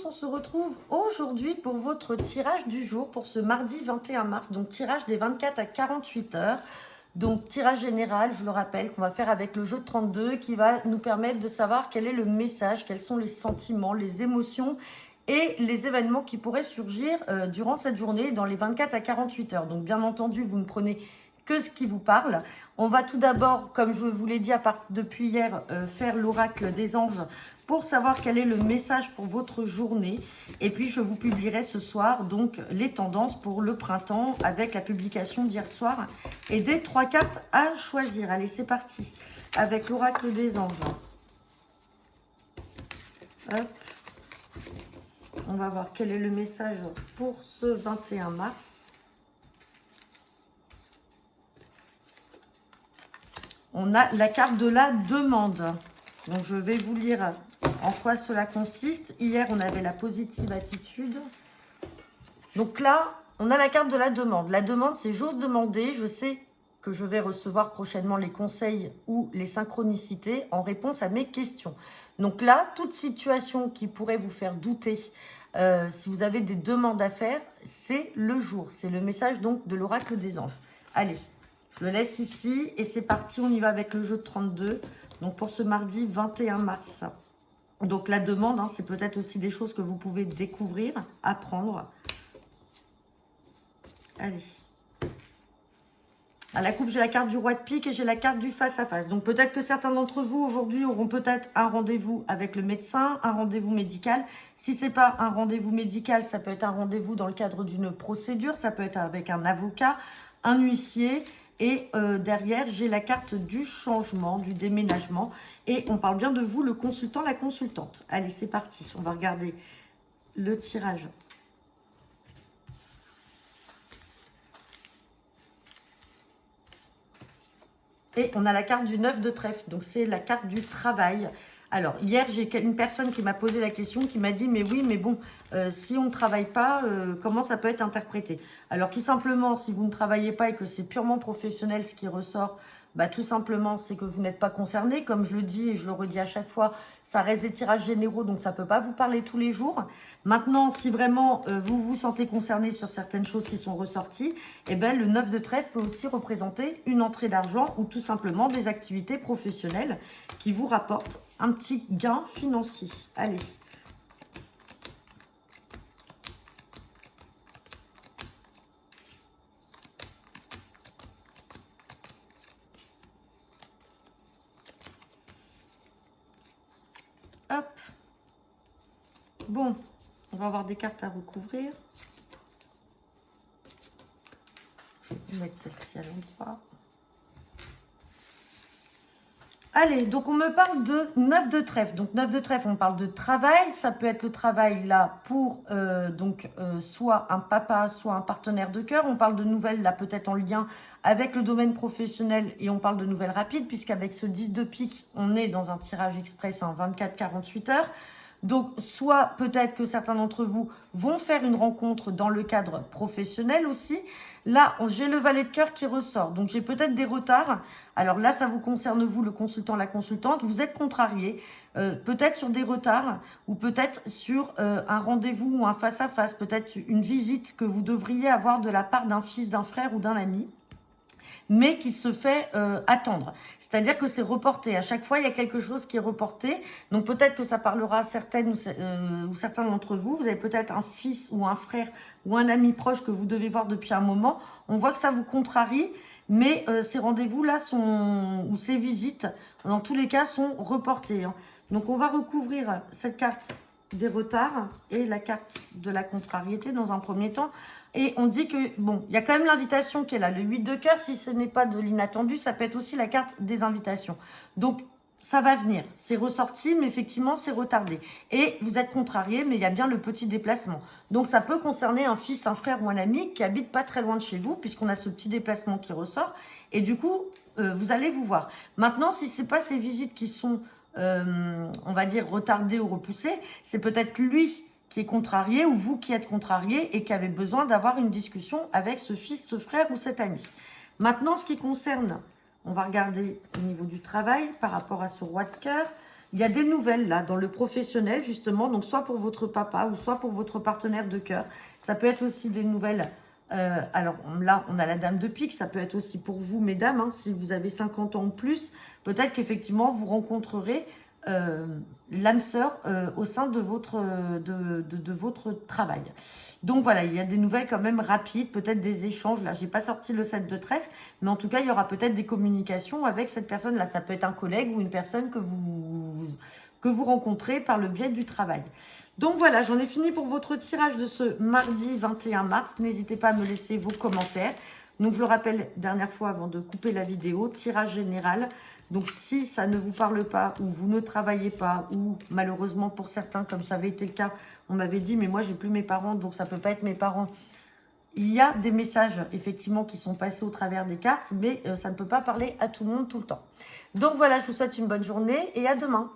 on se retrouve aujourd'hui pour votre tirage du jour pour ce mardi 21 mars, donc tirage des 24 à 48 heures. Donc tirage général, je le rappelle, qu'on va faire avec le jeu de 32 qui va nous permettre de savoir quel est le message, quels sont les sentiments, les émotions et les événements qui pourraient surgir durant cette journée dans les 24 à 48 heures. Donc bien entendu, vous ne prenez que ce qui vous parle. On va tout d'abord, comme je vous l'ai dit depuis hier, faire l'oracle des anges pour savoir quel est le message pour votre journée. Et puis, je vous publierai ce soir donc les tendances pour le printemps avec la publication d'hier soir et des 3 cartes à choisir. Allez, c'est parti avec l'oracle des anges. Hop. On va voir quel est le message pour ce 21 mars. On a la carte de la demande. Donc, je vais vous lire en quoi cela consiste. Hier, on avait la positive attitude. Donc là, on a la carte de la demande. La demande, c'est j'ose demander. Je sais que je vais recevoir prochainement les conseils ou les synchronicités en réponse à mes questions. Donc là, toute situation qui pourrait vous faire douter, si vous avez des demandes à faire, c'est le jour. C'est le message donc de l'oracle des anges. Allez. Je le laisse ici et c'est parti, on y va avec le jeu de 32. Donc pour ce mardi 21 mars. Donc la demande, c'est peut-être aussi des choses que vous pouvez découvrir, apprendre. Allez. À la coupe, j'ai la carte du roi de pique et j'ai la carte du face à face. Donc peut-être que certains d'entre vous aujourd'hui auront peut-être un rendez-vous avec le médecin, un rendez-vous médical. Si ce n'est pas un rendez-vous médical, ça peut être un rendez-vous dans le cadre d'une procédure, ça peut être avec un avocat, un huissier. Et derrière, j'ai la carte du changement, du déménagement. Et on parle bien de vous, le consultant, la consultante. Allez, c'est parti. On va regarder le tirage. Et on a la carte du 9 de trèfle. Donc, c'est la carte du travail. Alors, hier, j'ai une personne qui m'a posé la question, qui m'a dit, mais oui, mais bon, si on ne travaille pas, comment ça peut être interprété? Alors, tout simplement, si vous ne travaillez pas et que c'est purement professionnel ce qui ressort, bah, tout simplement, c'est que vous n'êtes pas concerné. Comme je le dis et je le redis à chaque fois, ça reste des tirages généraux, donc ça ne peut pas vous parler tous les jours. Maintenant, si vraiment vous vous sentez concerné sur certaines choses qui sont ressorties, eh ben, le 9 de trèfle peut aussi représenter une entrée d'argent ou tout simplement des activités professionnelles qui vous rapportent un petit gain financier. Allez. Hop. Bon, on va avoir des cartes à recouvrir. Je vais mettre celle-ci à l'endroit. Allez, donc on me parle de 9 de trèfle. Donc 9 de trèfle, on parle de travail. Ça peut être le travail là pour soit un papa, soit un partenaire de cœur. On parle de nouvelles là peut-être en lien avec le domaine professionnel et on parle de nouvelles rapides puisqu'avec ce 10 de pique, on est dans un tirage express en 24-48 heures. Donc, soit peut-être que certains d'entre vous vont faire une rencontre dans le cadre professionnel aussi. Là, j'ai le valet de cœur qui ressort. Donc, j'ai peut-être des retards. Alors là, ça vous concerne vous, le consultant, la consultante. Vous êtes contrarié, peut-être sur des retards ou peut-être sur un rendez-vous ou un face-à-face. Peut-être une visite que vous devriez avoir de la part d'un fils, d'un frère ou d'un ami, mais qui se fait attendre. C'est-à-dire que c'est reporté. À chaque fois, il y a quelque chose qui est reporté. Donc peut-être que ça parlera à certaines ou certains d'entre vous. Vous avez peut-être un fils ou un frère ou un ami proche que vous devez voir depuis un moment. On voit que ça vous contrarie, mais ces rendez-vous-là ou ces visites, dans tous les cas, sont reportés. Donc on va recouvrir cette carte des retards et la carte de la contrariété dans un premier temps. Et on dit que, bon, il y a quand même l'invitation qui est là. Le 8 de cœur, si ce n'est pas de l'inattendu, ça peut être aussi la carte des invitations. Donc, ça va venir. C'est ressorti, mais effectivement, c'est retardé. Et vous êtes contrarié, mais il y a bien le petit déplacement. Donc, ça peut concerner un fils, un frère ou un ami qui habite pas très loin de chez vous, puisqu'on a ce petit déplacement qui ressort. Et du coup, vous allez vous voir. Maintenant, si c'est pas ces visites qui sont, on va dire, retardées ou repoussées, c'est peut-être lui qui est contrarié ou vous qui êtes contrarié et qui avez besoin d'avoir une discussion avec ce fils, ce frère ou cet ami. Maintenant, ce qui concerne, on va regarder au niveau du travail par rapport à ce roi de cœur. Il y a des nouvelles là dans le professionnel justement, donc soit pour votre papa ou soit pour votre partenaire de cœur. Ça peut être aussi des nouvelles. Alors là, on a la dame de pique, ça peut être aussi pour vous, mesdames, hein, si vous avez 50 ans ou plus. Peut-être qu'effectivement, vous rencontrerez euh, l'âme sœur au sein de de votre travail. Donc voilà, il y a des nouvelles quand même rapides, peut-être des échanges. Là, j'ai pas sorti le 7 de trèfle, mais en tout cas, il y aura peut-être des communications avec cette personne-là. Ça peut être un collègue ou une personne que vous rencontrez par le biais du travail. Donc voilà, j'en ai fini pour votre tirage de ce mardi 21 mars. N'hésitez pas à me laisser vos commentaires. Donc je le rappelle, dernière fois avant de couper la vidéo, tirage général. Donc si ça ne vous parle pas ou vous ne travaillez pas ou malheureusement pour certains, comme ça avait été le cas, on m'avait dit mais moi j'ai plus mes parents donc ça peut pas être mes parents. Il y a des messages effectivement qui sont passés au travers des cartes mais ça ne peut pas parler à tout le monde tout le temps. Donc voilà, je vous souhaite une bonne journée et à demain.